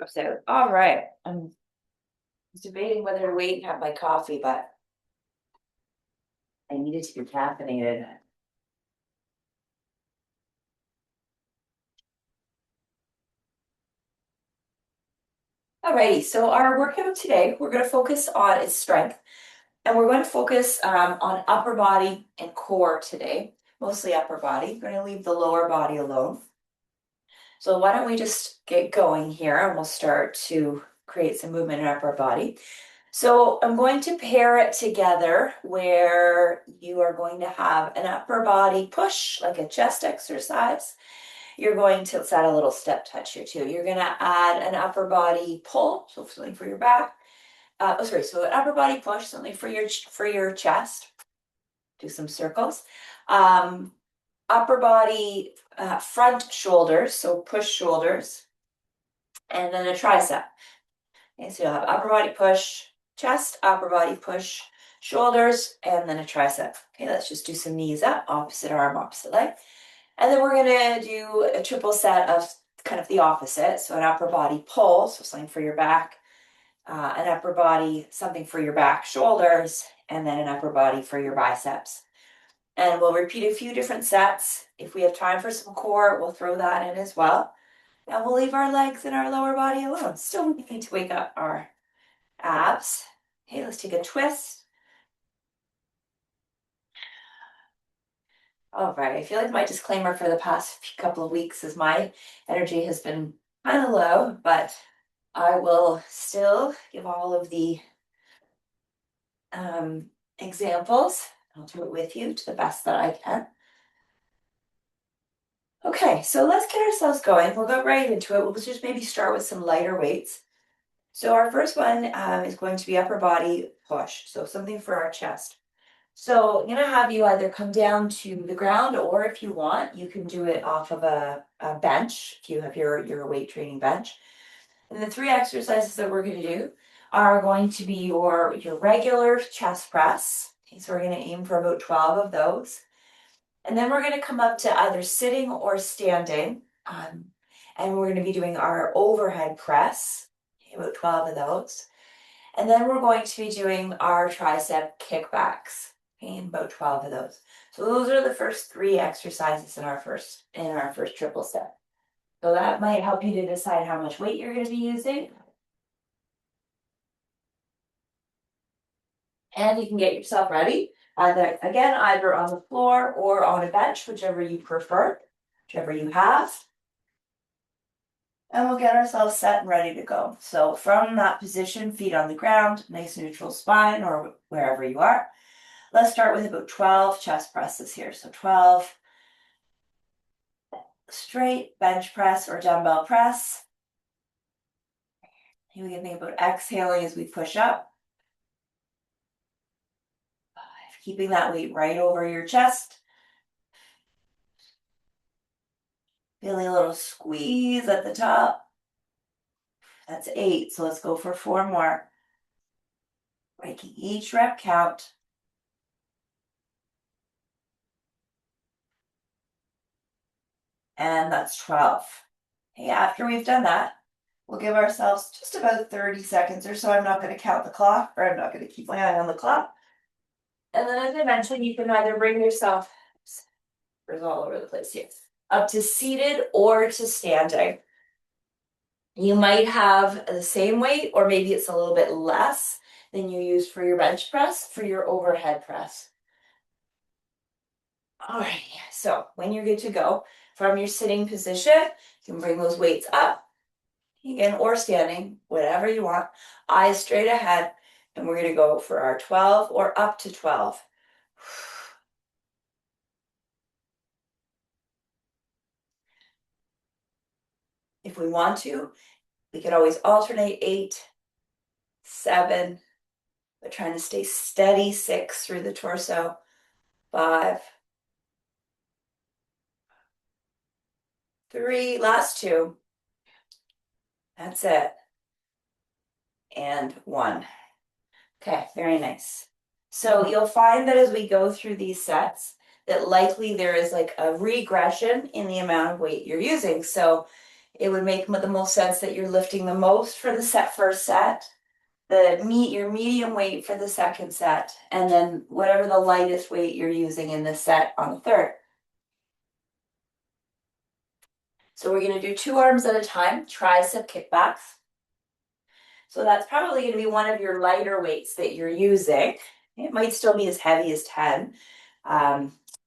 So, all right. I'm debating whether to wait and have my coffee, but I needed to be caffeinated. Alrighty, so our workout today, we're going to focus on is strength, and we're going to focus on upper body and core today, mostly upper body. We're going to leave the lower body alone. So why don't we just get going here and we'll start to create some movement in our upper body. So I'm going to pair it together where you are going to have an upper body push, like a chest exercise. You're going to, let's add a little step touch here too. You're going to add an upper body pull, so something for your back. So an upper body push, something for your chest. Do some circles. Upper body front shoulders, so push shoulders, and then a tricep. Okay, so you'll have upper body push, chest, upper body push, shoulders, and then a tricep. Okay, let's just do some knees up, opposite arm, opposite leg. And then we're gonna do a triple set of kind of the opposite. So an upper body pull, so something for your back, an upper body, something for your back, shoulders, and then an upper body for your biceps. And we'll repeat a few different sets. If we have time for some core, we'll throw that in as well. And we'll leave our legs and our lower body alone. Still we need to wake up our abs. Okay, let's take a twist. All right, I feel like my disclaimer for the past couple of weeks is my energy has been kind of low, but I will still give all of the examples. I'll do it with you to the best that I can. Okay, so let's get ourselves going. We'll go right into it. We'll just maybe start with some lighter weights. So our first one is going to be upper body push, so something for our chest. So I'm gonna have you either come down to the ground, or if you want, you can do it off of a bench, if you have your weight training bench. And the three exercises that we're gonna do are going to be your regular chest press. Okay, so we're gonna aim for about 12 of those. And then we're gonna come up to either sitting or standing. And we're gonna be doing our overhead press, okay, about 12 of those. And then we're going to be doing our tricep kickbacks, okay, about 12 of those. So those are the first three exercises in our first triple set. So that might help you to decide how much weight you're going to be using. And you can get yourself ready. Again, either on the floor or on a bench, whichever you prefer, whichever you have. And we'll get ourselves set and ready to go. So from that position, feet on the ground, nice neutral spine or wherever you are. Let's start with about 12 chest presses here. So 12 straight bench press or dumbbell press. Here we can think about exhaling as we push up. 5, keeping that weight right over your chest. Feeling a little squeeze at the top. That's 8, so let's go for 4 more. Making each rep count. And that's 12. Okay, after we've done that, we'll give ourselves just about 30 seconds or so. I'm not going to count the clock, or I'm not going to keep my eye on the clock. And then as I mentioned, you can either bring yourself, there's all over the place here, up to seated or to standing. You might have the same weight, or maybe it's a little bit less than you use for your bench press, for your overhead press. All right, so when you're good to go, from your sitting position, you can bring those weights up, again, or standing, whatever you want, eyes straight ahead, and we're gonna go for our 12 or up to 12. If we want to, we can always alternate 8, 7, but trying to stay steady, 6 through the torso, 5, 3, last 2. That's it. And 1. Okay, very nice. So you'll find that as we go through these sets, that likely there is like a regression in the amount of weight you're using. So it would make the most sense that you're lifting the most for the first set, your medium weight for the second set, and then whatever the lightest weight you're using in this set on the third. So we're going to do 2 arms at a time, tricep kickbacks. So that's probably going to be one of your lighter weights that you're using. It might still be as heavy as 10,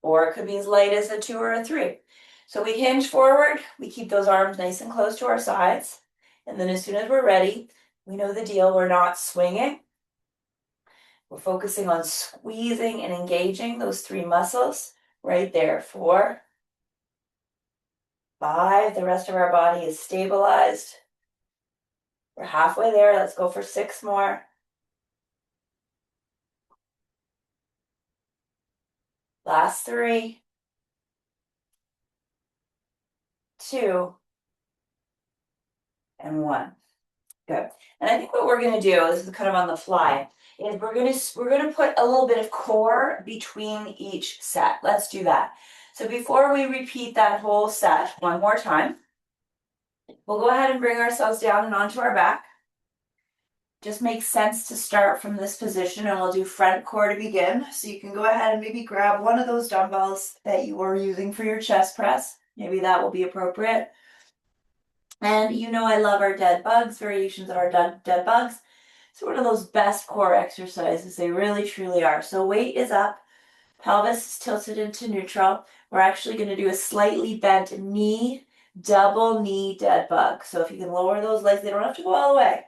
or it could be as light as a 2 or a 3. So we hinge forward, we keep those arms nice and close to our sides, and then as soon as we're ready, we know the deal, we're not swinging. We're focusing on squeezing and engaging those 3 muscles right there. 4, 5, the rest of our body is stabilized. We're halfway there, let's go for 6 more. Last 3, 2, and 1. Good. And I think what we're going to do, this is kind of on the fly, is we're going to put a little bit of core between each set. Let's do that. So before we repeat that whole set one more time, we'll go ahead and bring ourselves down and onto our back. Just makes sense to start from this position, and we'll do front core to begin. So you can go ahead and maybe grab one of those dumbbells that you were using for your chest press. Maybe that will be appropriate. And you know I love our dead bugs, variations of our dead bugs. So one of those best core exercises, they really truly are. So weight is up, pelvis is tilted into neutral. We're actually going to do a slightly bent knee, double knee dead bug. So if you can lower those legs, they don't have to go all the way.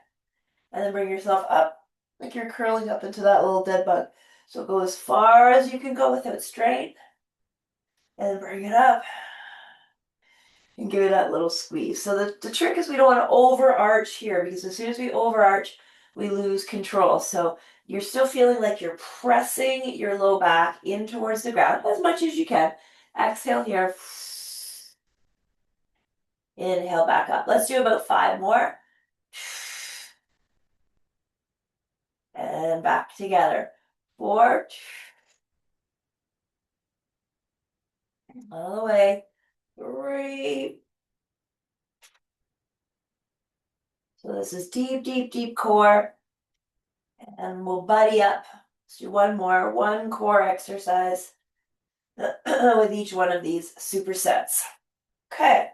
And then bring yourself up, like you're curling up into that little dead bug. So go as far as you can go without strain. And then bring it up. And give it that little squeeze. So the trick is we don't want to overarch here, because as soon as we overarch, we lose control. So you're still feeling like you're pressing your low back in towards the ground as much as you can. Exhale here. Inhale back up. Let's do about 5 more. And back together. 4. All the way. 3. So this is deep, deep, deep core. And we'll buddy up. Let's do one more, one core exercise with each one of these supersets. Okay,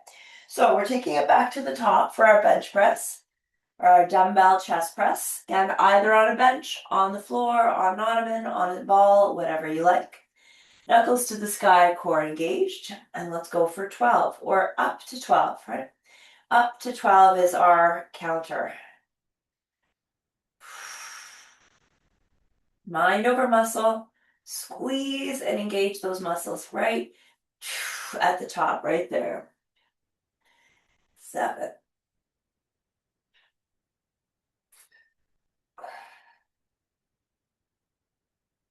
so we're taking it back to the top for our bench press, or our dumbbell chest press, and either on a bench, on the floor, on an ottoman, on a ball, whatever you like. Knuckles to the sky, core engaged, and let's go for 12, or up to 12, right? Up to 12 is our counter. Mind over muscle, squeeze and engage those muscles right at the top, right there. 7.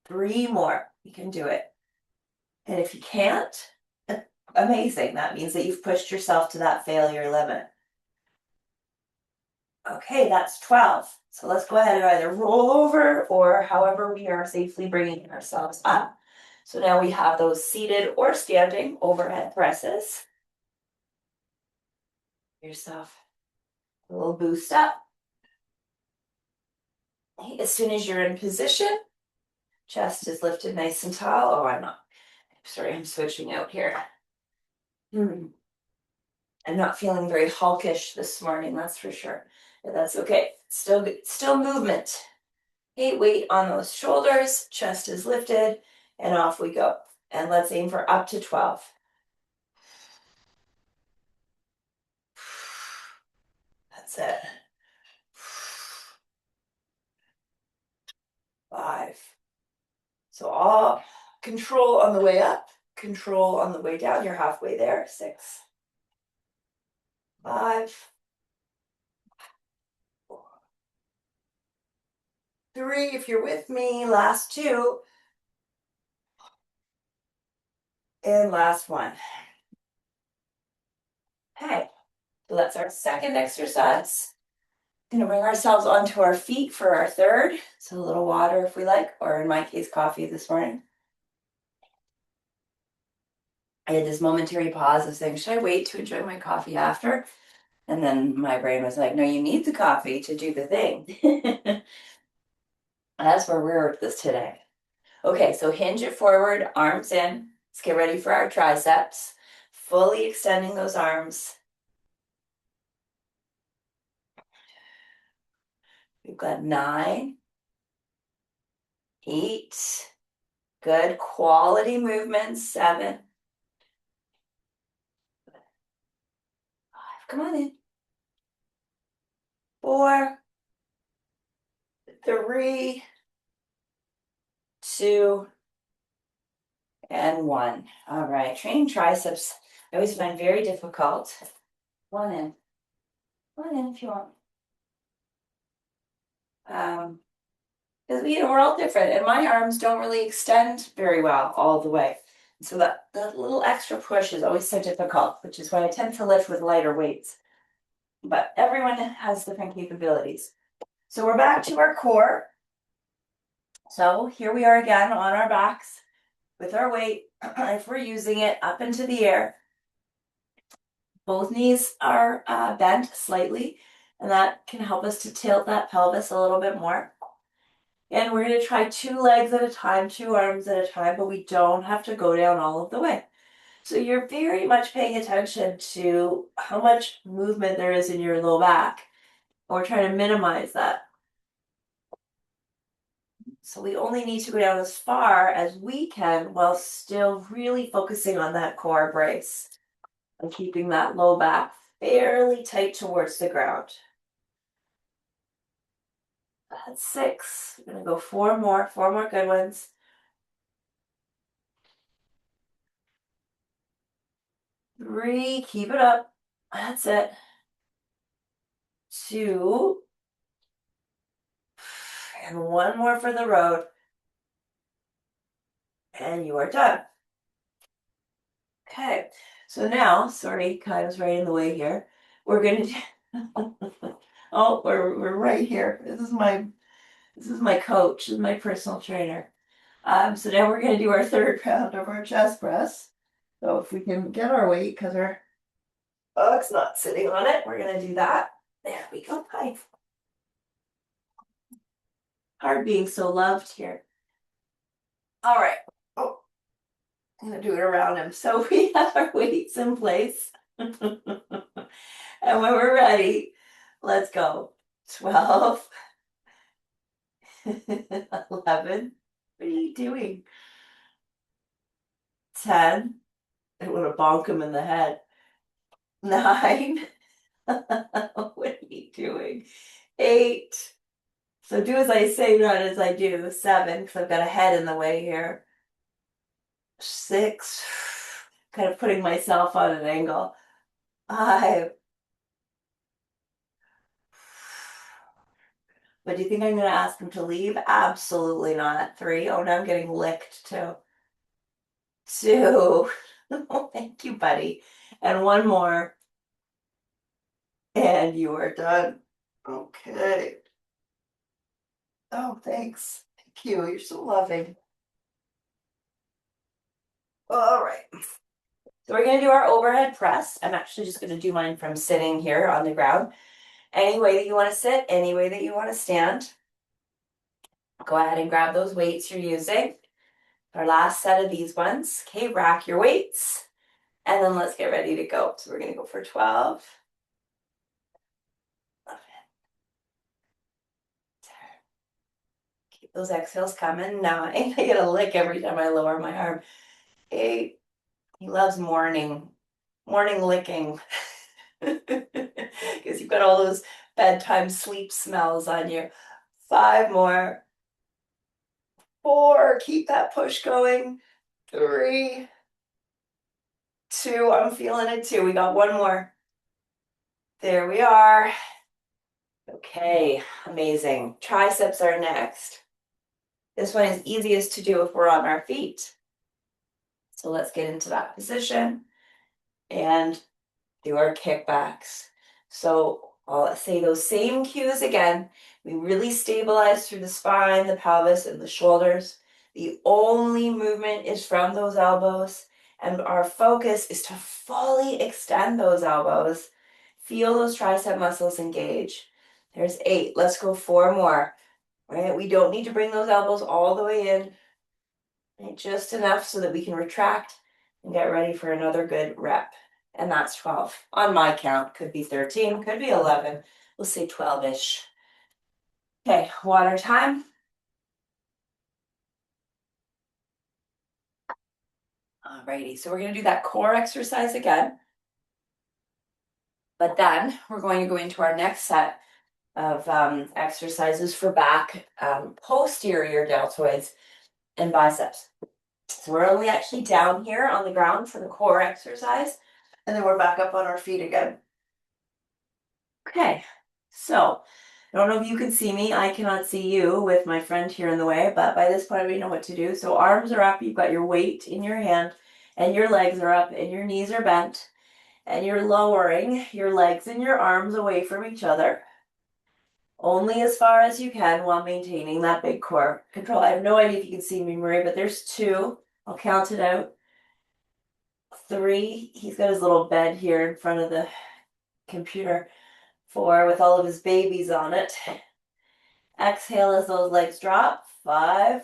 3 more. You can do it. And if you can't, amazing. That means that you've pushed yourself to that failure limit. Okay, that's 12. So let's go ahead and either roll over or however we are safely bringing ourselves up. So now we have those seated or standing overhead presses. Give yourself a little boost up. As soon as you're in position, chest is lifted nice and tall. Oh, I'm not. Sorry, I'm switching out here. I'm not feeling very hulkish this morning, that's for sure. But that's okay. Still good. Still movement. Okay, weight on those shoulders, chest is lifted, and off we go. And let's aim for up to 12. That's it. 5. So all control on the way up, control on the way down. You're halfway there. 6. 5. 4. 3, if you're with me. Last 2. And last 1. Okay, so that's our second exercise. Gonna bring ourselves onto our feet for our third. So a little water if we like, or in my case, coffee this morning. I had this momentary pause of saying, should I wait to enjoy my coffee after? And then my brain was like, no, you need the coffee to do the thing. That's where we're with this today. Okay, so hinge it forward, arms in. Let's get ready for our triceps. Fully extending those arms. We've got 9, 8, good quality movements, 7, 5, come on in, 4, 3, 2, and 1. All right, training triceps, I always find very difficult. One in if you want. Because we're all different, and my arms don't really extend very well all the way. So that little extra push is always so difficult, which is why I tend to lift with lighter weights. But everyone has different capabilities. So we're back to our core. So here we are again on our backs with our weight, if we're using it, up into the air. Both knees are bent slightly, and that can help us to tilt that pelvis a little bit more. And we're going to try 2 legs at a time, 2 arms at a time, but we don't have to go down all of the way. So you're very much paying attention to how much movement there is in your low back. We're trying to minimize that. So we only need to go down as far as we can while still really focusing on that core brace and keeping that low back fairly tight towards the ground. That's 6. We're going to go 4 more good ones. 3, keep it up. That's it. 2, and 1 more for the road. And you are done. Okay, so now, sorry, Kai was right in the way here. We're gonna do, oh, we're right here. This is my coach, this is my personal trainer. So now we're gonna do our 3rd round of our chest press. So if we can get our weight, because our bug's not sitting on it, we're gonna do that. There we go, Kai. Hard being so loved here. All right. Oh, I'm gonna do it around him. So we have our weights in place. And when we're ready, let's go. 12, 11. What are you doing? 10. I want to bonk him in the head. 9. What are you doing? 8. So do as I say, not as I do. 7, because I've got a head in the way here. 6. Kind of putting myself on an angle. 5. But do you think I'm going to ask him to leave? Absolutely not. 3. Oh, now I'm getting licked too. 2. Oh, thank you, buddy. And 1 more. And you are done. Okay. Oh, thanks. Thank you. You're so loving. All right. So we're going to do our overhead press. I'm actually just going to do mine from sitting here on the ground. Any way that you want to sit, any way that you want to stand. Go ahead and grab those weights you're using. Our last set of these ones. Okay, rack your weights. And then let's get ready to go. So we're going to go for 12. 11. 10. Keep those exhales coming. 9. I get a lick every time I lower my arm. 8. He loves morning licking. Because you've got all those bedtime sleep smells on you. 5 more. 4. Keep that push going. 3. 2. I'm feeling it too. We got 1 more. There we are. Okay, amazing. Triceps are next. This one is easiest to do if we're on our feet. So let's get into that position and do our kickbacks. So I'll say those same cues again. We really stabilize through the spine, the pelvis, and the shoulders. The only movement is from those elbows, and our focus is to fully extend those elbows. Feel those tricep muscles engage. There's 8. Let's go 4 more. Right? We don't need to bring those elbows all the way in. Right? Just enough so that we can retract and get ready for another good rep. And that's 12. On my count, could be 13, could be 11. We'll say 12-ish. Okay, water time. Alrighty, so we're gonna do that core exercise again. But then we're going to go into our next set of exercises for back, posterior deltoids, and biceps. So we're only actually down here on the ground for the core exercise, and then we're back up on our feet again. Okay, so I don't know if you can see me. I cannot see you with my friend here in the way, but by this point we know what to do. So arms are up, you've got your weight in your hand, and your legs are up, and your knees are bent, and you're lowering your legs and your arms away from each other. Only as far as you can while maintaining that big core control. I have no idea if you can see me, Marie, but there's 2. I'll count it out. 3. He's got his little bed here in front of the computer. 4 with all of his babies on it. Exhale as those legs drop. 5.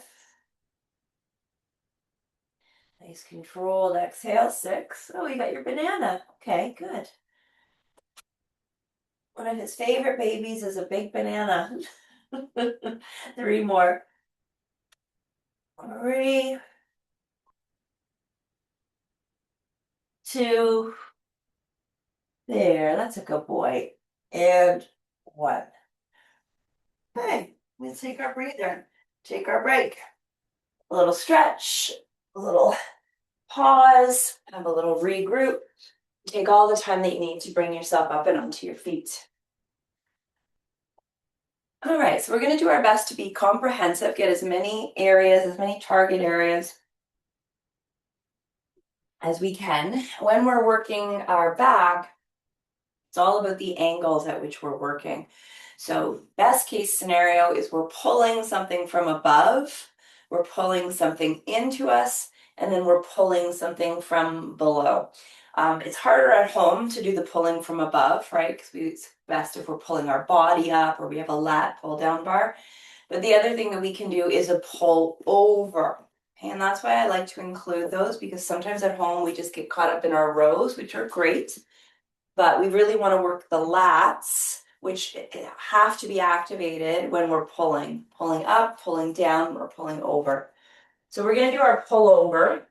Nice controlled exhale. 6. Oh, you got your banana. Okay, good. One of his favorite babies is a big banana. 3 more. 3, 2. There, that's a good boy. And 1. Okay, let's take our breather. Take our break. A little stretch, a little pause, have a little regroup. Take all the time that you need to bring yourself up and onto your feet. All right, so we're going to do our best to be comprehensive, get as many areas, as many target areas as we can. When we're working our back, it's all about the angles at which we're working. So best case scenario is we're pulling something from above, we're pulling something into us, and then we're pulling something from below. It's harder at home to do the pulling from above, right? Because it's best if we're pulling our body up or we have a lat pull down bar. But the other thing that we can do is a pull over. Okay, and that's why I like to include those, because sometimes at home we just get caught up in our rows, which are great. But we really want to work the lats, which have to be activated when we're pulling up, pulling down, or pulling over. So we're going to do our pull over.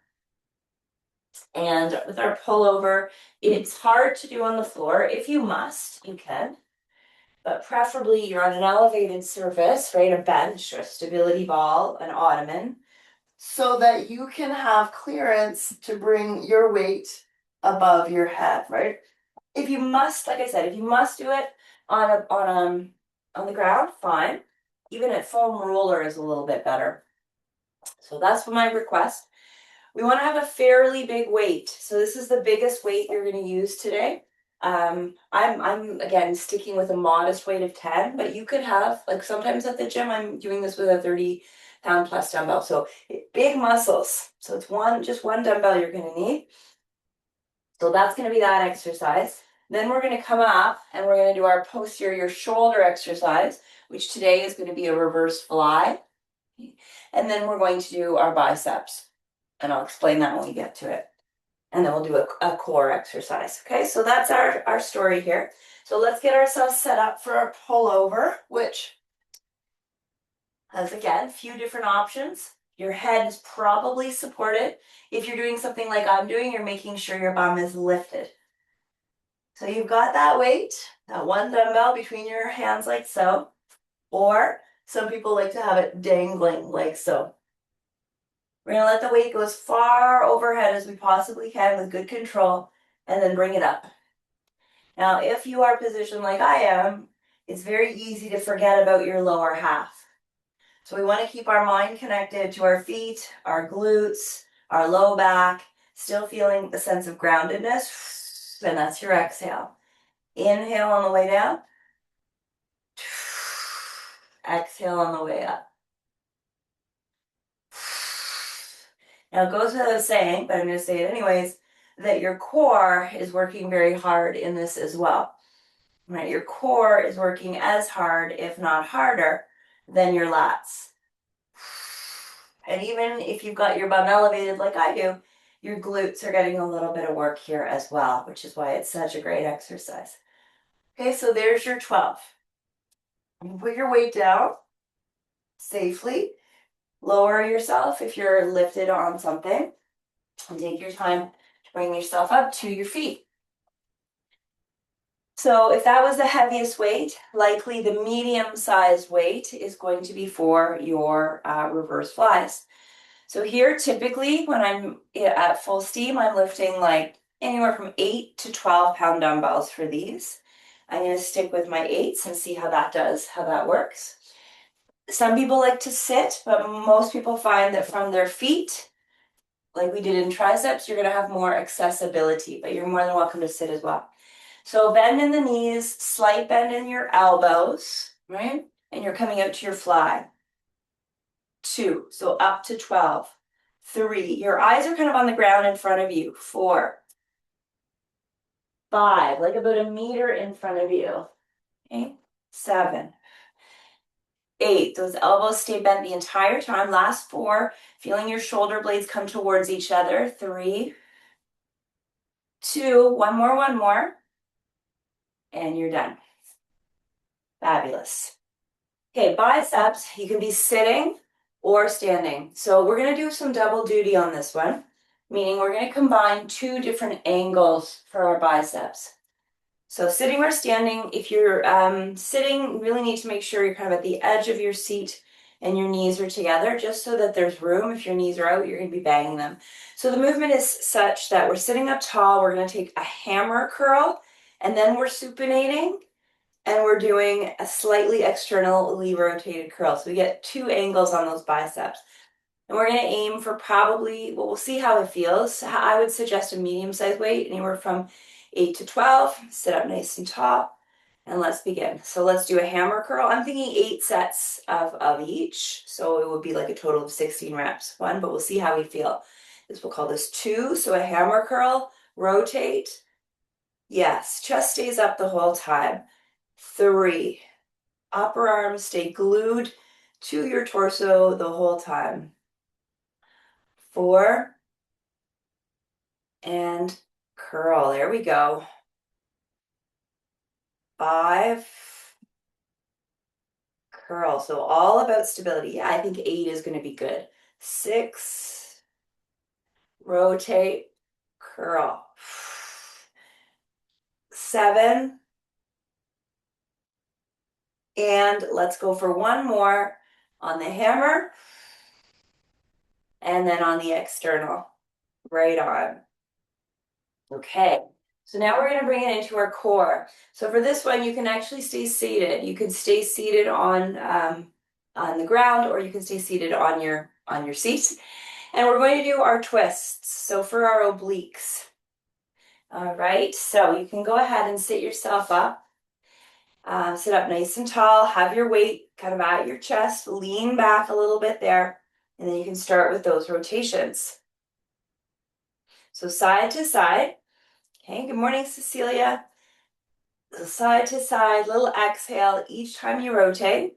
And with our pullover, it's hard to do on the floor. If you must, you can. But preferably you're on an elevated surface, right? A bench, a stability ball, an ottoman, so that you can have clearance to bring your weight above your head, right? If you must, like I said, if you must do it on the ground, fine. Even at foam roller is a little bit better. So that's my request. We want to have a fairly big weight. So this is the biggest weight you're going to use today. I'm again sticking with a modest weight of 10, but you could have, like sometimes at the gym, I'm doing this with a 30-pound plus dumbbell. So big muscles. So it's just one dumbbell you're going to need. So that's going to be that exercise. Then we're going to come up and we're going to do our posterior shoulder exercise, which today is going to be a reverse fly. And then we're going to do our biceps. And I'll explain that when we get to it. And then we'll do a core exercise. Okay, so that's our story here. So let's get ourselves set up for our pullover, which has, again, a few different options. Your head is probably supported. If you're doing something like I'm doing, you're making sure your bum is lifted. So you've got that weight, that one dumbbell between your hands like so, or some people like to have it dangling like so. We're going to let the weight go as far overhead as we possibly can with good control, and then bring it up. Now, if you are positioned like I am, it's very easy to forget about your lower half. So we want to keep our mind connected to our feet, our glutes, our low back, still feeling the sense of groundedness, and that's your exhale. Inhale on the way down. Exhale on the way up. Now it goes without saying, but I'm going to say it anyways, that your core is working very hard in this as well. right? Your core is working as hard, if not harder, than your lats. And even if you've got your bum elevated like I do, your glutes are getting a little bit of work here as well, which is why it's such a great exercise. Okay, so there's your 12. Put your weight down safely. Lower yourself if you're lifted on something. And take your time to bring yourself up to your feet. So if that was the heaviest weight, likely the medium-sized weight is going to be for your reverse flies. So here, typically, when I'm at full steam, I'm lifting like anywhere from 8 to 12 pound dumbbells for these. I'm going to stick with my 8s and see how that does, how that works. Some people like to sit, but most people find that from their feet, like we did in triceps, you're going to have more accessibility, but you're more than welcome to sit as well. So bend in the knees, slight bend in your elbows, right? And you're coming out to your fly. 2, so up to 12. 3, your eyes are kind of on the ground in front of you. 4, 5, like about a meter in front of you. Okay, 7, 8, those elbows stay bent the entire time. Last 4, feeling your shoulder blades come towards each other. 3, 2, one more, and you're done. Fabulous. Okay, biceps, you can be sitting or standing. So we're going to do some double duty on this one, meaning we're going to combine 2 different angles for our biceps. So sitting or standing, if you're sitting, you really need to make sure you're kind of at the edge of your seat and your knees are together, just so that there's room. If your knees are out, you're going to be banging them. So the movement is such that we're sitting up tall, we're going to take a hammer curl, and then we're supinating, and we're doing a slightly externally rotated curl. So we get 2 angles on those biceps. And we're going to aim for probably, well, we'll see how it feels. I would suggest a medium-sized weight, anywhere from 8 to 12. Sit up nice and tall, and let's begin. So let's do a hammer curl. I'm thinking 8 sets of each, so it would be like a total of 16 reps. 1, but we'll see how we feel. We'll call this 2, so a hammer curl, rotate. Yes, chest stays up the whole time. 3, upper arms stay glued to your torso the whole time. 4, and curl. There we go. 5, curl. So all about stability. Yeah, I think 8 is going to be good. 6, rotate, curl. 7, and let's go for one more on the hammer, and then on the external. Right on. Okay, so now we're going to bring it into our core. So for this one, you can actually stay seated. You can stay seated on the ground, or you can stay seated on your seat. And we're going to do our twists. So for our obliques. All right, so you can go ahead and sit yourself up. Sit up nice and tall. Have your weight kind of at your chest. Lean back a little bit there. And then you can start with those rotations. So side to side. Okay, good morning, Cecilia. So side to side, little exhale each time you rotate.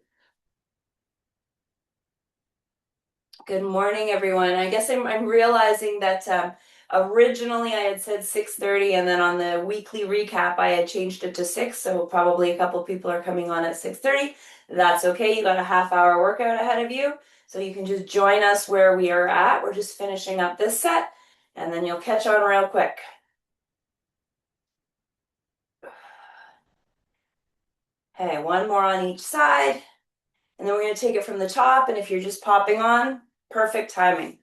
Good morning, everyone. I guess I'm realizing that originally I had said 6:30, and then on the weekly recap I had changed it to 6, so probably a couple people are coming on at 6:30. That's okay, you got a half-hour workout ahead of you, so you can just join us where we are at. We're just finishing up this set, and then you'll catch on real quick. Okay, one more on each side. And then we're going to take it from the top, and if you're just popping on, perfect timing.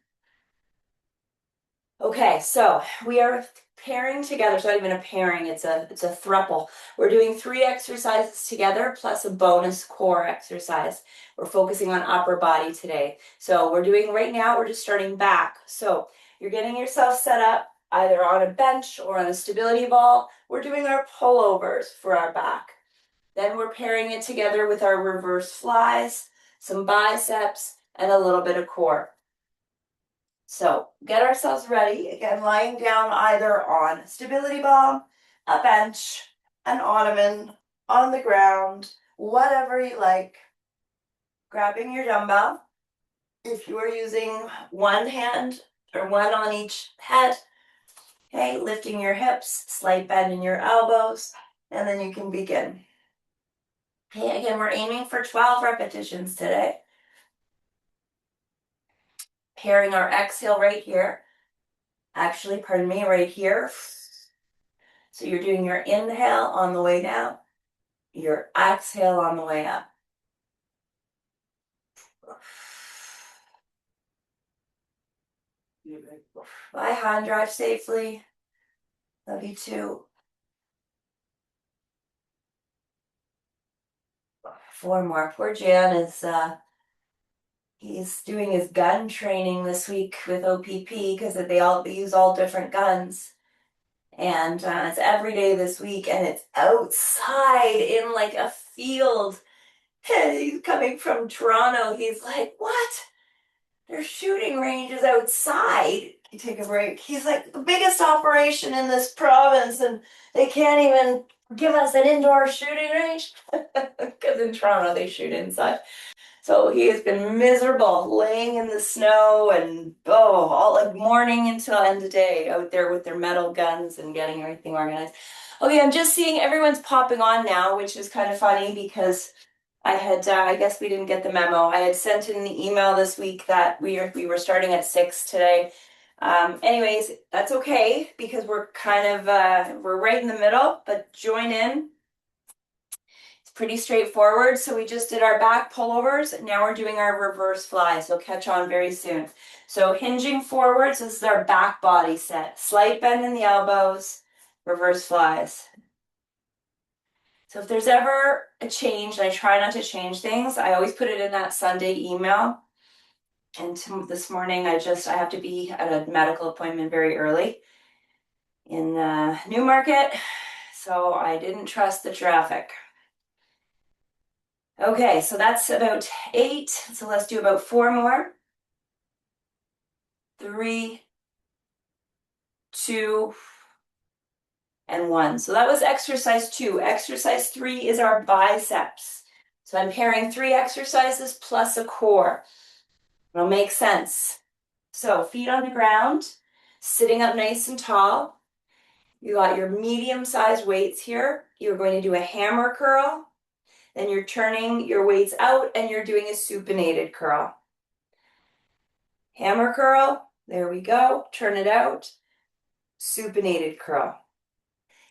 Okay, so we are pairing together. It's not even a pairing, it's a thruple. We're doing 3 exercises together plus a bonus core exercise. We're focusing on upper body today. So we're doing right now, we're just starting back. So you're getting yourself set up either on a bench or on a stability ball. We're doing our pullovers for our back. Then we're pairing it together with our reverse flies, some biceps, and a little bit of core. So get ourselves ready. Again, lying down either on a stability ball, a bench, an ottoman, on the ground, whatever you like. Grabbing your dumbbell. If you are using one hand or one on each head, okay, lifting your hips, slight bend in your elbows, and then you can begin. Okay, again, we're aiming for 12 repetitions today. Pairing our exhale right here. Actually, pardon me, right here. So you're doing your inhale on the way down, your exhale on the way up. Bye, Han, drive safely. Love you too. 4 more. Poor Jan is he's doing his gun training this week with OPP because they use all different guns. And it's every day this week, and it's outside in like a field. And he's coming from Toronto. He's like, "What? There's shooting ranges outside." You take a break. He's like, "The biggest operation in this province, and they can't even give us an indoor shooting range." Because in Toronto they shoot inside. So he has been miserable, laying in the snow and all like morning until end of day out there with their metal guns and getting everything organized. Okay, I'm just seeing everyone's popping on now, which is kind of funny because I guess we didn't get the memo. I had sent in the email this week that we were starting at 6 today. Anyways, that's okay because we're kind of we're right in the middle, but join in. It's pretty straightforward. So we just did our back pullovers. Now we're doing our reverse fly. So catch on very soon. So hinging forwards, this is our back body set. Slight bend in the elbows, reverse flies. So if there's ever a change, and I try not to change things, I always put it in that Sunday email. And this morning, I have to be at a medical appointment very early in Newmarket, so I didn't trust the traffic. Okay, so that's about 8. So let's do about 4 more. 3, 2, and 1. So that was exercise 2. Exercise 3 is our biceps. So I'm pairing 3 exercises plus a core. It'll make sense. So feet on the ground, sitting up nice and tall. You got your medium-sized weights here. You're going to do a hammer curl. Then you're turning your weights out and you're doing a supinated curl. Hammer curl, there we go. Turn it out. Supinated curl.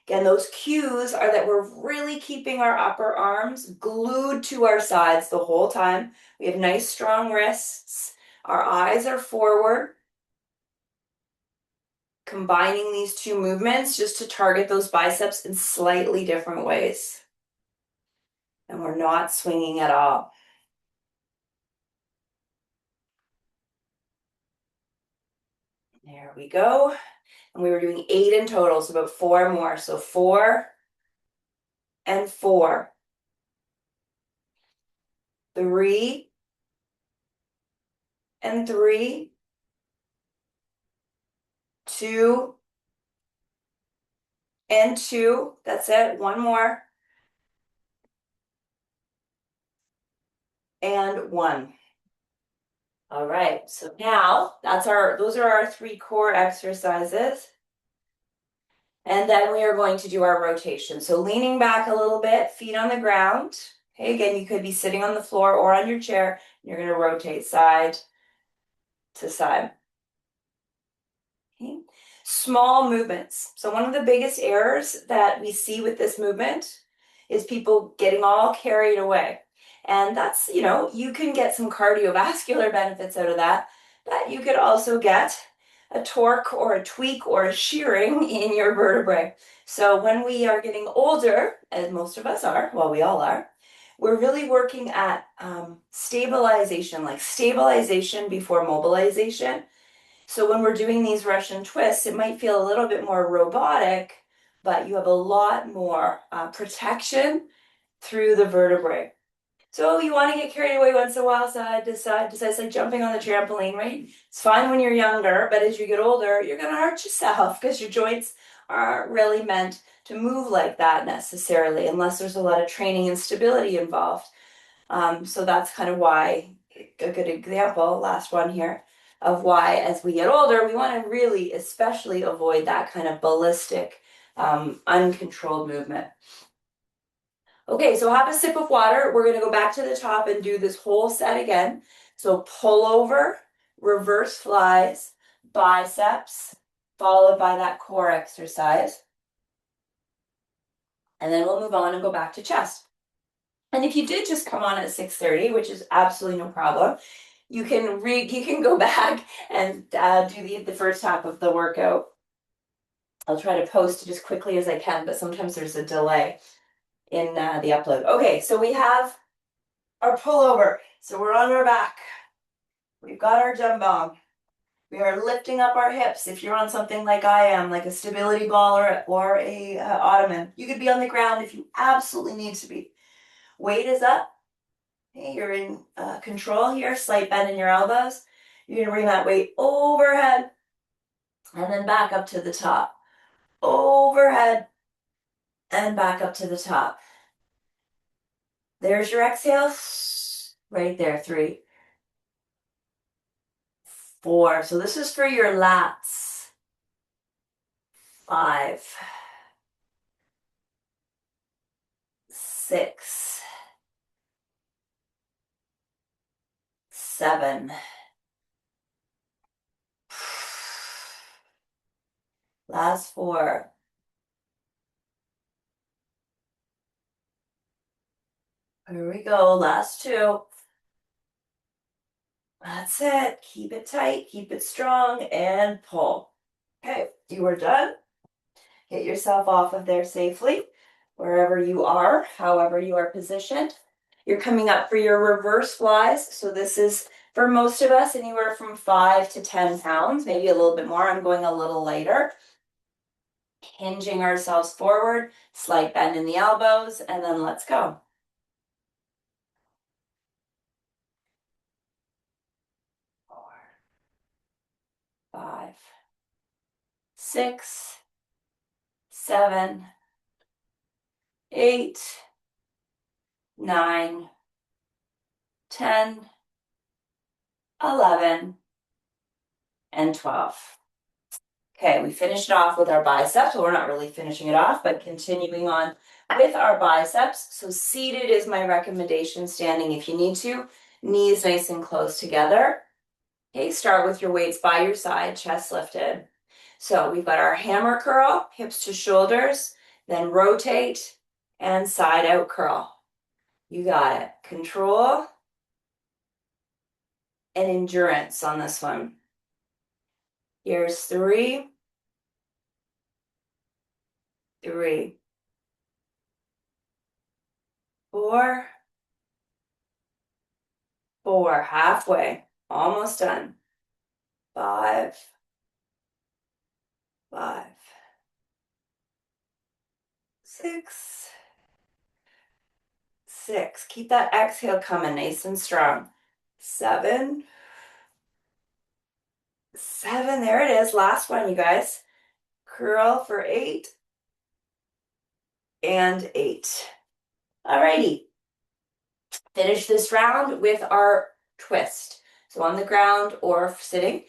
Again, those cues are that we're really keeping our upper arms glued to our sides the whole time. We have nice strong wrists. Our eyes are forward. Combining these two movements just to target those biceps in slightly different ways. And we're not swinging at all. There we go. And we were doing 8 in total, so about 4 more. So 4 and 4. 3 and 3. 2 and 2. That's it. 1 more. And 1. All right, so now those are our 3 core exercises. And then we are going to do our rotation. So leaning back a little bit, feet on the ground. Okay, again, you could be sitting on the floor or on your chair. You're going to rotate side to side. Okay. Small movements. So one of the biggest errors that we see with this movement is people getting all carried away. And that's, you can get some cardiovascular benefits out of that, but you could also get a torque or a tweak or a shearing in your vertebrae. So when we are getting older, as most of us are, well, we all are, we're really working at stabilization, like stabilization before mobilization. So when we're doing these Russian twists, it might feel a little bit more robotic, but you have a lot more protection through the vertebrae. So you want to get carried away once in a while, side to side to side. It's like jumping on the trampoline, right? It's fine when you're younger, but as you get older, you're going to hurt yourself because your joints aren't really meant to move like that necessarily, unless there's a lot of training and stability involved. So that's kind of why, a good example, last one here, of why as we get older, we want to really especially avoid that kind of ballistic, uncontrolled movement. Okay, so have a sip of water. We're going to go back to the top and do this whole set again. So pull over, reverse flies, biceps, followed by that core exercise. And then we'll move on and go back to chest. And if you did just come on at 6:30, which is absolutely no problem, you can go back and do the first half of the workout. I'll try to post it as quickly as I can, but sometimes there's a delay in the upload. Okay, so we have our pullover. So we're on our back. We've got our jump bomb. We are lifting up our hips. If you're on something like I am, like a stability ball or a ottoman, you could be on the ground if you absolutely need to be. Weight is up. Okay, you're in control here. Slight bend in your elbows. You're gonna bring that weight overhead and then back up to the top. Overhead and back up to the top. There's your exhale. Right there, 3, 4. So this is for your lats. 5, 6, 7. Last 4. Here we go. Last 2. That's it. Keep it tight, keep it strong, and pull. Okay, you are done. Get yourself off of there safely, wherever you are, however you are positioned. You're coming up for your reverse flies. So this is, for most of us, anywhere from 5 to 10 pounds, maybe a little bit more. I'm going a little lighter. Hinging ourselves forward, slight bend in the elbows, and then let's go. 4, 5, 6, 7, 8, 9, 10, 11, and 12. Okay, we finished off with our biceps. Well, we're not really finishing it off, but continuing on with our biceps. So seated is my recommendation, standing if you need to. Knees nice and close together. Okay, start with your weights by your side, chest lifted. So we've got our hammer curl, hips to shoulders, then rotate and side out curl. You got it. Control and endurance on this one. Here's 3, 3, 4, 4, halfway, almost done. 5, 5, 6, 6. Keep that exhale coming nice and strong. 7, 7. There it is. Last one, you guys. Curl for 8 and 8. Alrighty. Finish this round with our twist. So on the ground or sitting.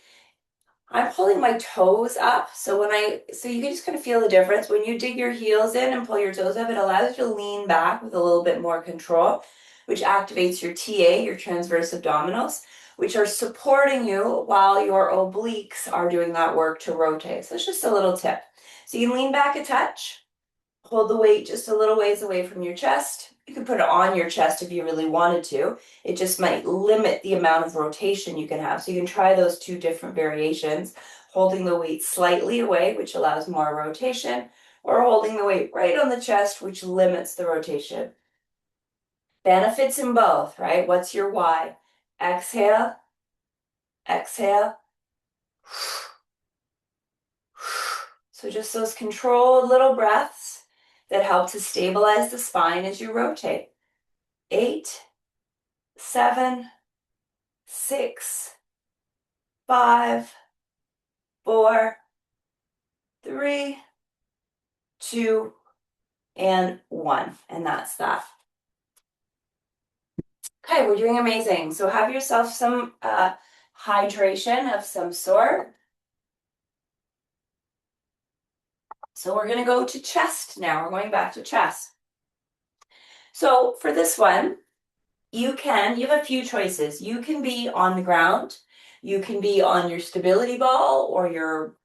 I'm pulling my toes up. So you can just kind of feel the difference. When you dig your heels in and pull your toes up, it allows you to lean back with a little bit more control, which activates your TA, your transverse abdominals, which are supporting you while your obliques are doing that work to rotate. So it's just a little tip. So you can lean back a touch, hold the weight just a little ways away from your chest. You can put it on your chest if you really wanted to. It just might limit the amount of rotation you can have. So you can try those 2 different variations, holding the weight slightly away, which allows more rotation, or holding the weight right on the chest, which limits the rotation. Benefits in both, right? What's your why? Exhale, exhale. So just those controlled little breaths that help to stabilize the spine as you rotate. 8, 7, 6, 5, 4, 3, 2, and 1. And that's that. Okay, we're doing amazing. So have yourself some hydration of some sort. So we're going to go to chest now. We're going back to chest. So for this one, you have a few choices. You can be on the ground, you can be on your stability ball or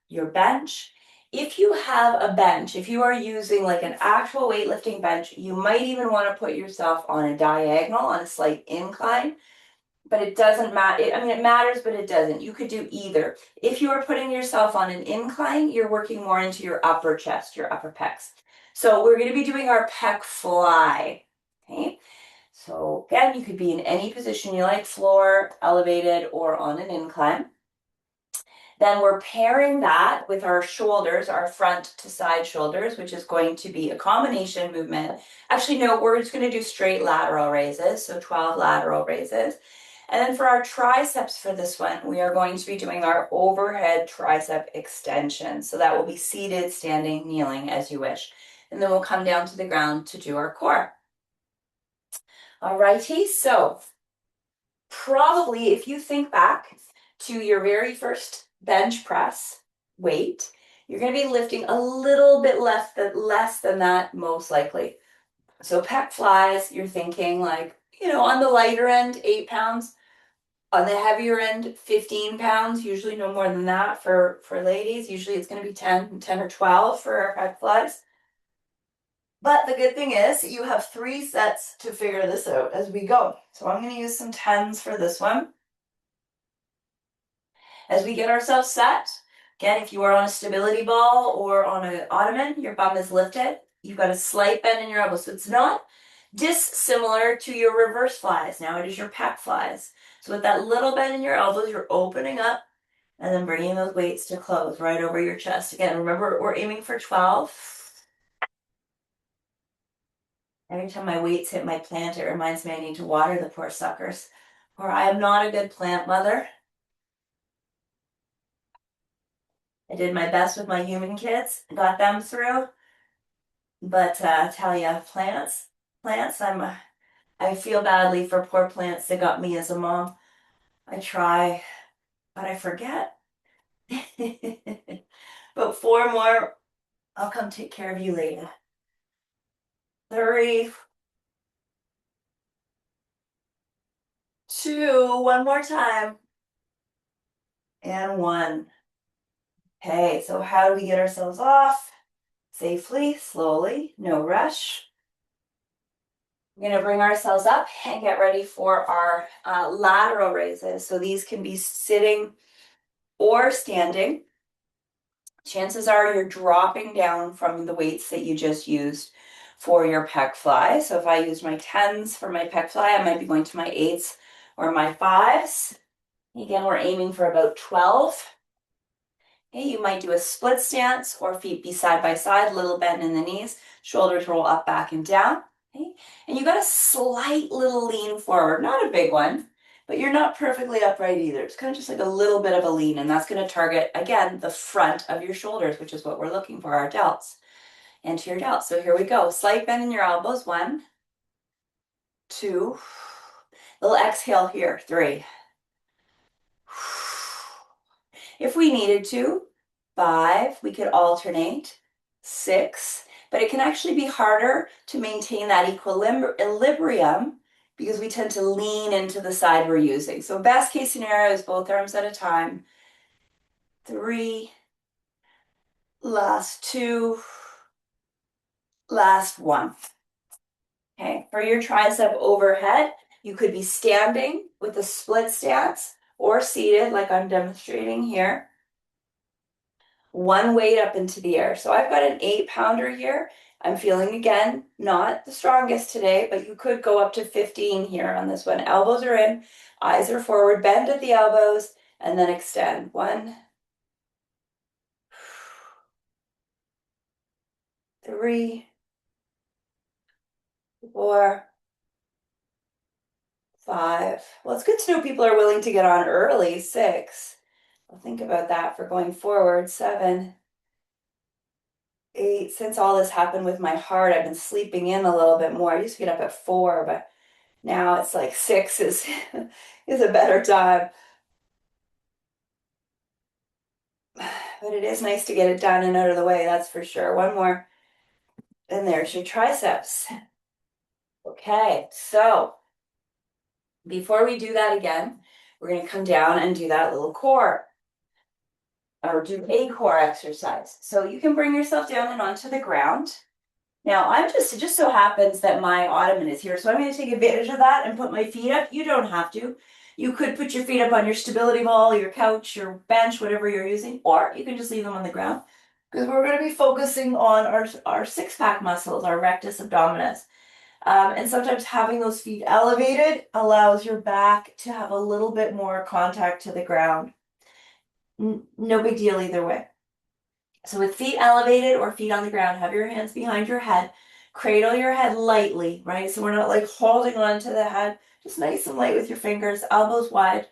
your bench. If you have a bench, if you are using like an actual weightlifting bench, you might even want to put yourself on a diagonal, on a slight incline, but it doesn't matter. I mean, it matters, but it doesn't. You could do either. If you are putting yourself on an incline, you're working more into your upper chest, your upper pecs. So we're going to be doing our pec fly. Okay. So again, you could be in any position you like, floor, elevated, or on an incline. Then we're pairing that with our shoulders, our front to side shoulders, which is going to be a combination movement. Actually, no, we're just going to do straight lateral raises, so 12 lateral raises. And then for our triceps for this one, we are going to be doing our overhead tricep extension. So that will be seated, standing, kneeling, as you wish. And then we'll come down to the ground to do our core. Alrighty, so probably if you think back to your very first bench press weight, you're going to be lifting a little bit less than that, most likely. So pec flies, you're thinking like, on the lighter end, 8 pounds. On the heavier end, 15 pounds, usually no more than that for ladies. Usually it's going to be 10 or 12 for our pec flies. But the good thing is you have 3 sets to figure this out as we go. So I'm going to use some 10s for this one. As we get ourselves set, again, if you are on a stability ball or on an ottoman, your bum is lifted. You've got a slight bend in your elbow. So it's not dissimilar to your reverse flies. Now it is your pec flies. So with that little bend in your elbows, you're opening up and then bringing those weights to close right over your chest. Again, remember, we're aiming for 12. Every time my weights hit my plant, it reminds me I need to water the poor suckers, or I am not a good plant mother. I did my best with my human kids, got them through, but I tell you, plants, I feel badly for poor plants that got me as a mom. I try, but I forget. But 4 more, I'll come take care of you later. 3, 2, one more time, and 1. Okay, so how do we get ourselves off? Safely, slowly, no rush. We're going to bring ourselves up and get ready for our lateral raises. So these can be sitting or standing. Chances are you're dropping down from the weights that you just used for your pec fly. So if I use my 10s for my pec fly, I might be going to my 8s or my 5s. Again, we're aiming for about 12. Okay, you might do a split stance or feet be side by side, little bend in the knees, shoulders roll up, back, and down. Okay, and you got a slight little lean forward, not a big one, but you're not perfectly upright either. It's kind of just like a little bit of a lean, and that's going to target, again, the front of your shoulders, which is what we're looking for, our delts, anterior delts. So here we go. Slight bend in your elbows. 1, 2. Little exhale here. 3. If we needed to, 5, we could alternate. 6, but it can actually be harder to maintain that equilibrium because we tend to lean into the side we're using. So best case scenario is both arms at a time. 3, last 2, last 1. Okay, for your tricep overhead, you could be standing with a split stance or seated like I'm demonstrating here. 1 weight up into the air. So I've got an 8-pounder here. I'm feeling, again, not the strongest today, but you could go up to 15 here on this one. Elbows are in, eyes are forward, bend at the elbows, and then extend. 1, 3, 4, 5. Well, it's good to know people are willing to get on early. 6. I'll think about that for going forward. 7, 8. Since all this happened with my heart, I've been sleeping in a little bit more. I used to get up at 4, but now it's like 6 is is a better time. But it is nice to get it done and out of the way, that's for sure. One more, and there's your triceps. Okay, so before we do that again, we're going to come down and do that little core, or do a core exercise. So you can bring yourself down and onto the ground. Now, it just so happens that my ottoman is here, so I'm going to take advantage of that and put my feet up. You don't have to. You could put your feet up on your stability ball, your couch, your bench, whatever you're using, or you can just leave them on the ground because we're going to be focusing on our six-pack muscles, our rectus abdominis. And sometimes having those feet elevated allows your back to have a little bit more contact to the ground. No big deal either way. So with feet elevated or feet on the ground, have your hands behind your head. Cradle your head lightly, right? So we're not like holding on to the head, just nice and light with your fingers, elbows wide,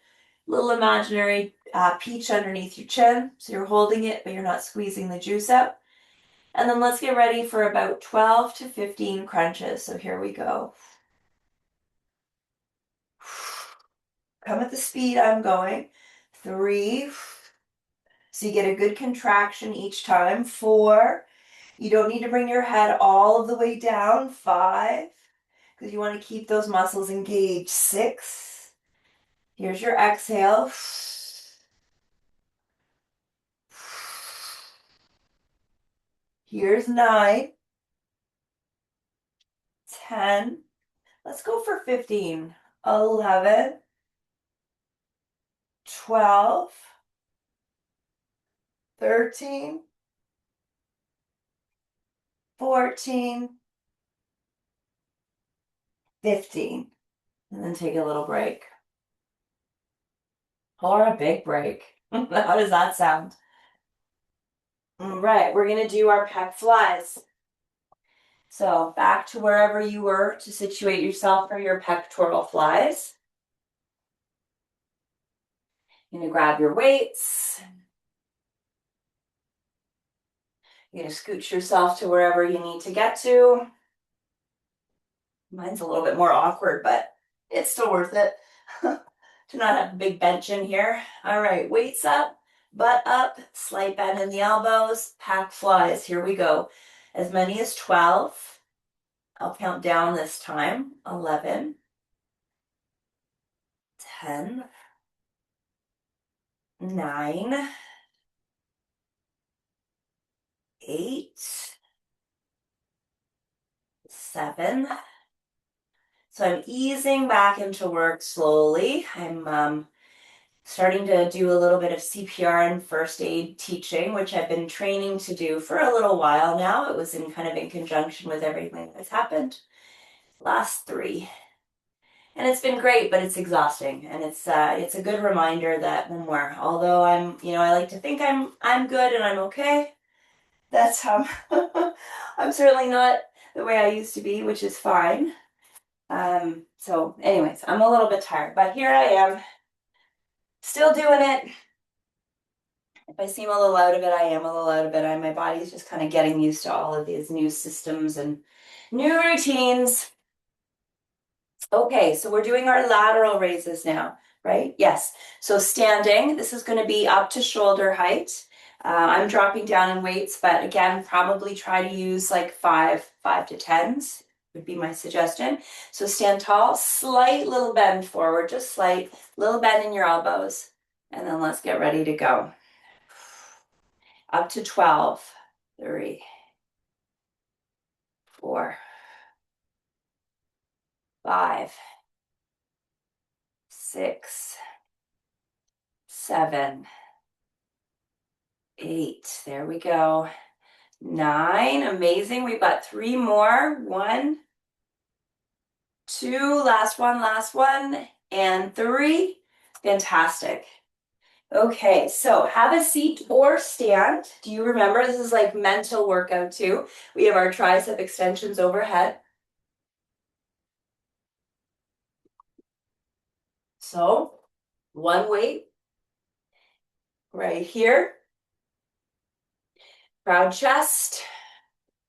little imaginary peach underneath your chin. So you're holding it, but you're not squeezing the juice out. And then let's get ready for about 12 to 15 crunches. So here we go. Come at the speed I'm going. 3. So you get a good contraction each time. 4. You don't need to bring your head all of the way down. 5, because you want to keep those muscles engaged. 6. Here's your exhale. Here's 9. 10. Let's go for 15. 11. 12. 13. 14. 15. And then take a little break. Or a big break. How does that sound? All right, we're going to do our pec flies. So back to wherever you were to situate yourself for your pectoral flies. You're going to grab your weights. You're going to scooch yourself to wherever you need to get to. Mine's a little bit more awkward, but it's still worth it to not have a big bench in here. All right, weights up, butt up, slight bend in the elbows, pack flies. Here we go. As many as 12. I'll count down this time. 11, 10, 9, 8, 7. So I'm easing back into work slowly. I'm starting to do a little bit of CPR and first aid teaching, which I've been training to do for a little while now. It was in kind of in conjunction with everything that's happened. Last 3. And it's been great, but it's exhausting. And it's a good reminder that although I like to think I'm good and I'm okay, that's I'm certainly not the way I used to be, which is fine. So anyways, I'm a little bit tired, but here I am, still doing it. If I seem a little out of it, I am a little out of it. My body's just kind of getting used to all of these new systems and new routines. Okay, so we're doing our lateral raises now, right? Yes. So standing, this is going to be up to shoulder height. I'm dropping down in weights, but again, probably try to use like 5 to 10s would be my suggestion. So stand tall, slight little bend forward, just slight little bend in your elbows, and then let's get ready to go. Up to 12. 3, 4, 5, 6, 7, 8. There we go. 9. Amazing. We've got 3 more. 1, 2. Last one. And 3. Fantastic. Okay, so have a seat or stand. Do you remember? This is like mental workout too. We have our tricep extensions overhead. So, one weight right here. Proud chest.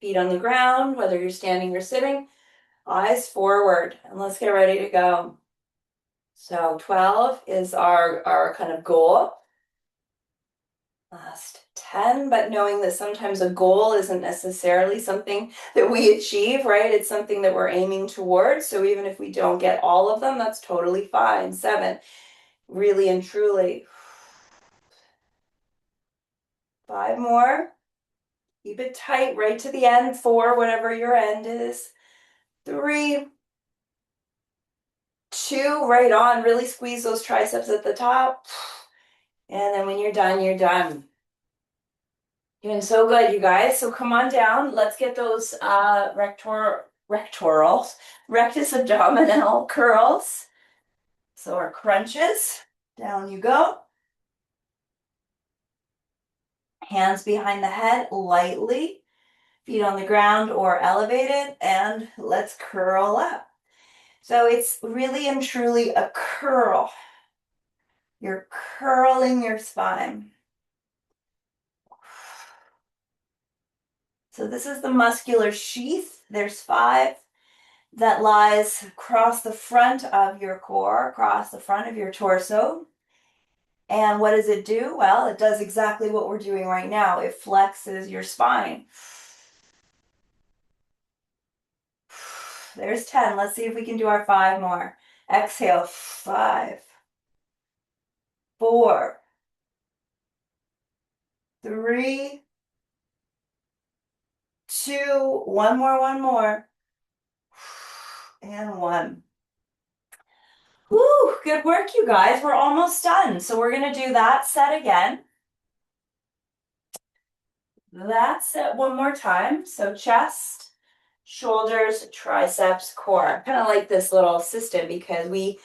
Feet on the ground, whether you're standing or sitting, eyes forward, and let's get ready to go. So 12 is our kind of goal. Last 10, but knowing that sometimes a goal isn't necessarily something that we achieve, right? It's something that we're aiming towards. So even if we don't get all of them, that's totally fine. 7, really and truly. 5 more. Keep it tight right to the end. 4, whatever your end is. 3, 2, right on. Really squeeze those triceps at the top. And then when you're done, you're done. Doing so good, you guys. So come on down. Let's get those rectorals, rectus abdominal curls. So our crunches. Down you go. Hands behind the head, lightly. Feet on the ground or elevated. And let's curl up. So it's really and truly a curl. You're curling your spine. So this is the muscular sheath. There's 5 that lies across the front of your core, across the front of your torso. And what does it do? Well, it does exactly what we're doing right now. It flexes your spine. There's 10. Let's see if we can do our 5 more. Exhale, 5, 4, 3, 2, one more, and 1. Woo, good work, you guys. We're almost done. So we're going to do that set again. That set one more time. So chest, shoulders, triceps, core. Kind of like this little system because we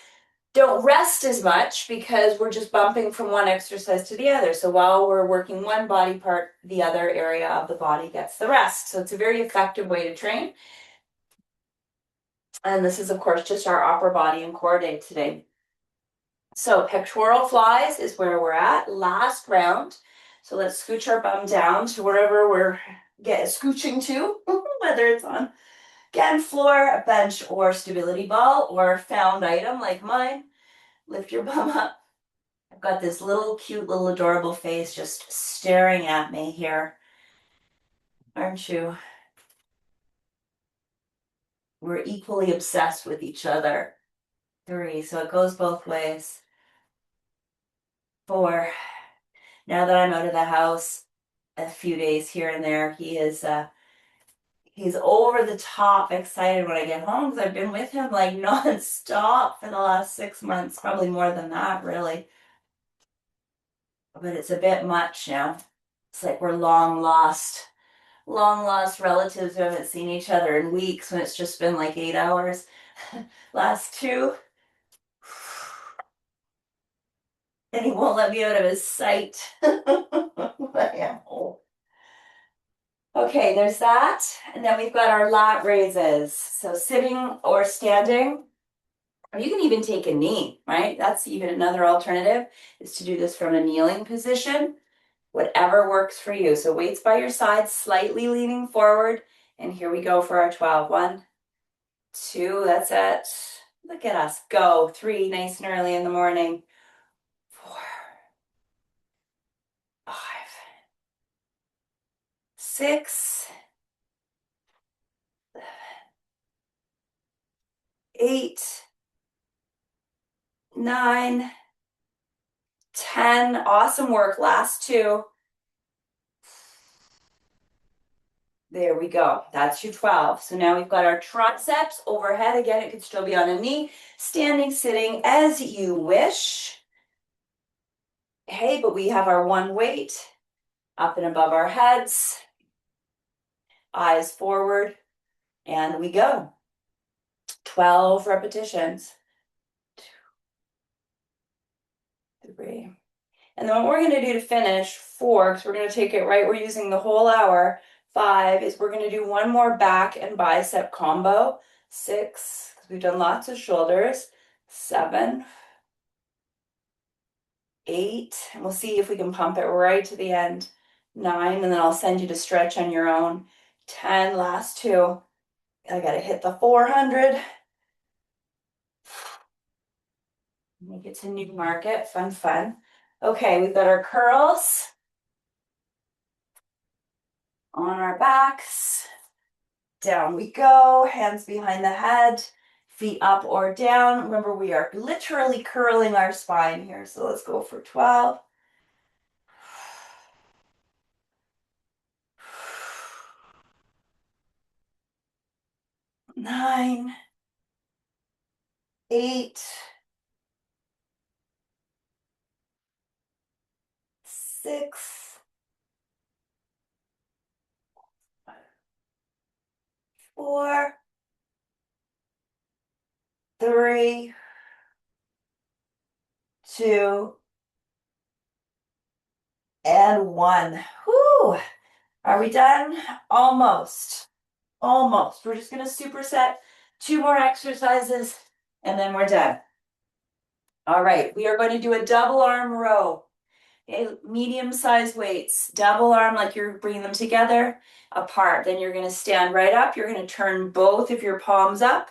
don't rest as much because we're just bumping from one exercise to the other. So while we're working one body part, the other area of the body gets the rest. So it's a very effective way to train. And this is, of course, just our upper body and core day today. So pectoral flies is where we're at. Last round. So let's scooch our bum down to wherever we're scooching to, whether it's on again floor, a bench, or stability ball, or found item like mine. Lift your bum up. I've got this little cute, little adorable face just staring at me here. Aren't you? We're equally obsessed with each other. 3, so it goes both ways. 4, now that I'm out of the house a few days here and there, he's over the top excited when I get home because I've been with him like nonstop for the last 6 months, probably more than that, really. But it's a bit much now. It's like we're long lost relatives who haven't seen each other in weeks when it's just been like 8 hours. Last 2. And he won't let me out of his sight. I am old. Okay, there's that. And then we've got our lat raises. So sitting or standing, or you can even take a knee, right? That's even another alternative, is to do this from a kneeling position, whatever works for you. So weights by your side, slightly leaning forward. And here we go for our 12. 1, 2, that's it. Look at us go. 3, nice and early in the morning. 4, 5, 6, 8, 9, 10. Awesome work. Last 2. There we go. That's your 12. So now we've got our triceps overhead. Again, it could still be on a knee, standing, sitting, as you wish. Hey, but we have our one weight up and above our heads, eyes forward, and we go. 12 repetitions. 2, 3. And then what we're going to do to finish, 4, because we're going to take it right, we're using the whole hour. 5 is we're going to do one more back and bicep combo. 6, because we've done lots of shoulders. 7, 8, and we'll see if we can pump it right to the end. 9, and then I'll send you to stretch on your own. 10, last two. I gotta hit the 400. Make it to New Market, fun, fun. Okay, we've got our curls on our backs. Down we go, hands behind the head, feet up or down. Remember, we are literally curling our spine here. So let's go for 12. 9, 8, 6, 4, 3, 2, and 1. Whoo! Are we done? Almost. Almost. We're just going to superset 2 more exercises and then we're done. All right, we are going to do a double arm row. Okay, medium-sized weights, double arm like you're bringing them together, apart. Then you're going to stand right up. You're going to turn both of your palms up,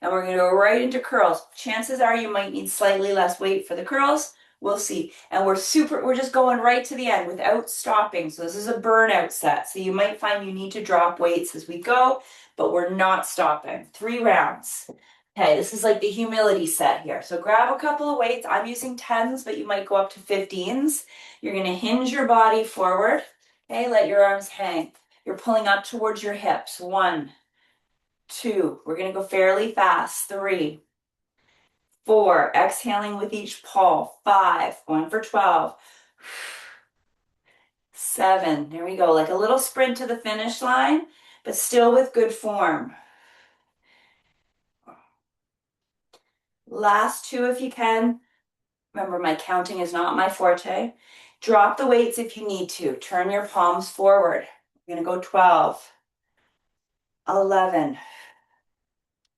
and we're going to go right into curls. Chances are you might need slightly less weight for the curls. We'll see. And we're just going right to the end without stopping. So this is a burnout set. So you might find you need to drop weights as we go, but we're not stopping. 3 rounds. Okay, this is like the humility set here. So grab a couple of weights. I'm using 10s, but you might go up to 15s. You're going to hinge your body forward. Okay, let your arms hang. You're pulling up towards your hips. 1, 2. We're going to go fairly fast. 3, 4. Exhaling with each pull. 5. Going for 12. 7. There we go. Like a little sprint to the finish line, but still with good form. Last 2 if you can. Remember, my counting is not my forte. Drop the weights if you need to. Turn your palms forward. We're going to go 12, 11,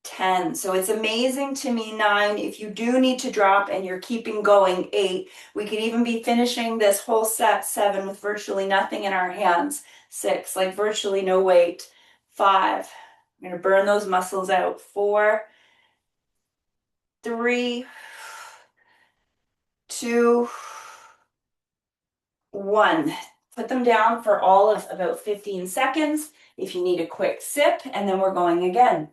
10. So it's amazing to me, 9. If you do need to drop and you're keeping going, 8. We could even be finishing this whole set, 7, with virtually nothing in our hands. 6, like virtually no weight. 5, I'm going to burn those muscles out. 4, 3, 2, 1. Put them down for all of about 15 seconds if you need a quick sip, and then we're going again.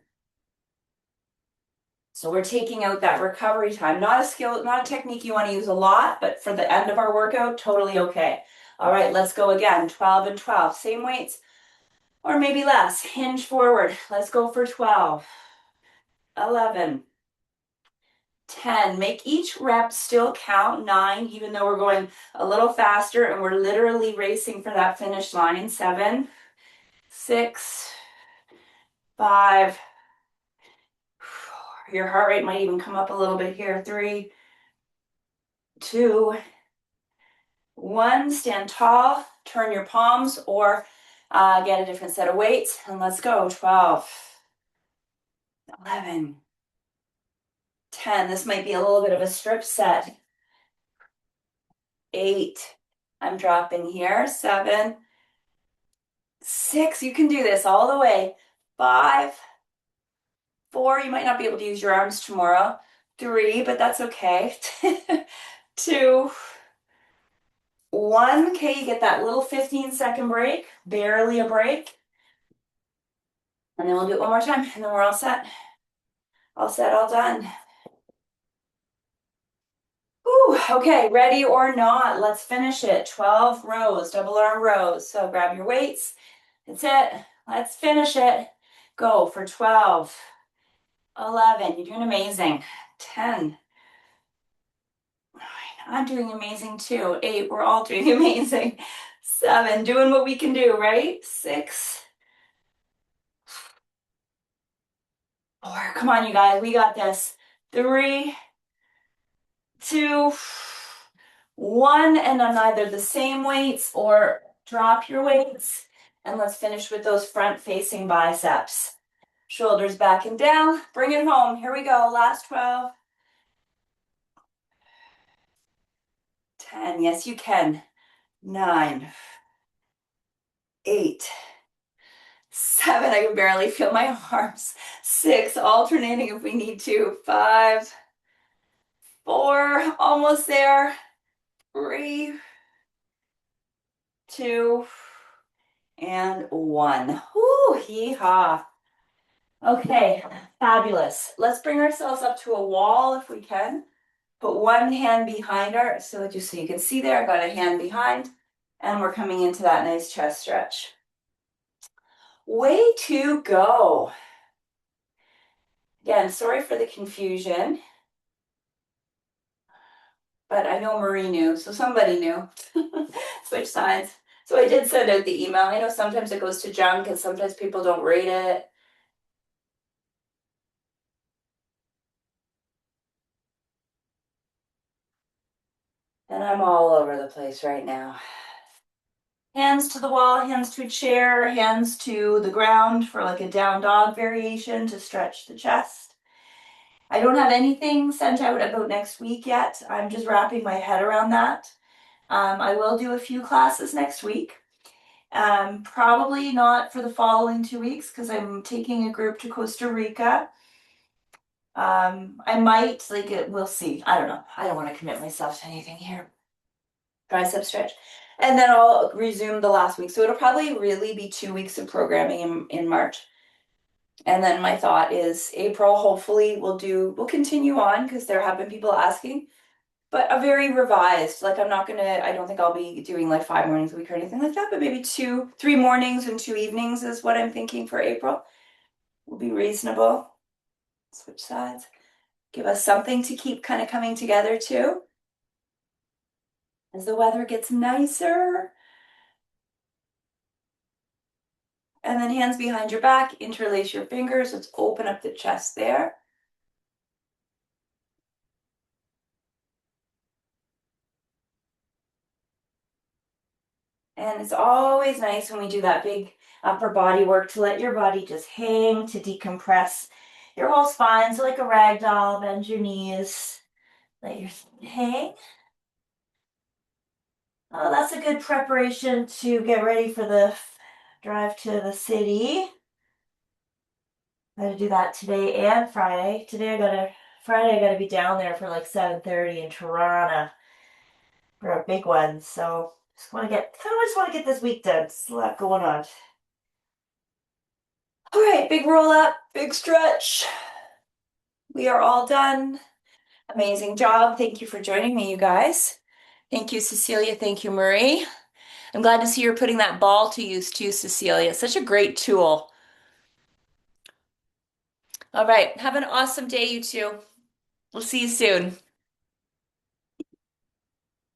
So we're taking out that recovery time. Not a skill, not a technique you want to use a lot, but for the end of our workout, totally okay. All right, let's go again. 12 and 12. Same weights or maybe less. Hinge forward. Let's go for 12, 11, 10. Make each rep still count. 9, even though we're going a little faster and we're literally racing for that finish line. 7, 6, 5. Your heart rate might even come up a little bit here. 3, 2, 1. Stand tall. Turn your palms or get a different set of weights. And let's go. 12, 11, 10. This might be a little bit of a strip set. 8. I'm dropping here. 7, 6. You can do this all the way. 5, 4. You might not be able to use your arms tomorrow. 3, but that's okay. 2, 1. Okay, you get that little 15-second break, barely a break. And then we'll do it one more time, and then we're all set. All set, all done. Whew, okay, ready or not, let's finish it. 12 rows, double arm rows. So grab your weights. That's it. Let's finish it. Go for 12, 11. You're doing amazing. 10. I'm doing amazing too. 8. We're all doing amazing. 7. Doing what we can do, right? 6. 4. Come on, you guys. We got this. 3, 2, 1. And on either the same weights or drop your weights. And let's finish with those front-facing biceps. Shoulders back and down. Bring it home. Here we go. Last 12. 10. Yes, you can. 9, 8, 7, I can barely feel my arms. 6, alternating if we need to. 5, 4, almost there. 3, 2, and 1. Whoo, hee-haw. Okay, fabulous. Let's bring ourselves up to a wall if we can. Put one hand behind our, so just so you can see there, I got a hand behind, and we're coming into that nice chest stretch. Way to go. Again, sorry for the confusion, but I know Marie knew, so somebody knew. Switch sides. So I did send out the email. I know sometimes it goes to junk and sometimes people don't rate it. And I'm all over the place right now. Hands to the wall, hands to a chair, hands to the ground for like a down dog variation to stretch the chest. I don't have anything sent out about next week yet. I'm just wrapping my head around that. I will do a few classes next week. Probably not for the following 2 weeks because I'm taking a group to Costa Rica. I might, like, we'll see. I don't know. I don't want to commit myself to anything here. Tricep stretch. And then I'll resume the last week. So it'll probably really be 2 weeks of programming in March. And then my thought is April, hopefully we'll continue on because there have been people asking, but a very revised, like I don't think I'll be doing like 5 mornings a week or anything like that, but maybe 3 mornings and 2 evenings is what I'm thinking for April. Will be reasonable. Switch sides. Give us something to keep kind of coming together too. As the weather gets nicer. And then hands behind your back, interlace your fingers. Let's open up the chest there. And it's always nice when we do that big upper body work to let your body just hang, to decompress your whole spine. So like a rag doll, bend your knees, let your hang. Oh, that's a good preparation to get ready for the drive to the city. I gotta do that today and Friday. Friday I gotta be down there for like 7:30 in Toronto for a big one. So just want to get this week done. There's a lot going on. All right, big roll up, big stretch. We are all done. Amazing job. Thank you for joining me, you guys. Thank you, Cecilia. Thank you, Marie. I'm glad to see you're putting that ball to use too, Cecilia. It's such a great tool. All right, have an awesome day, you two. We'll see you soon.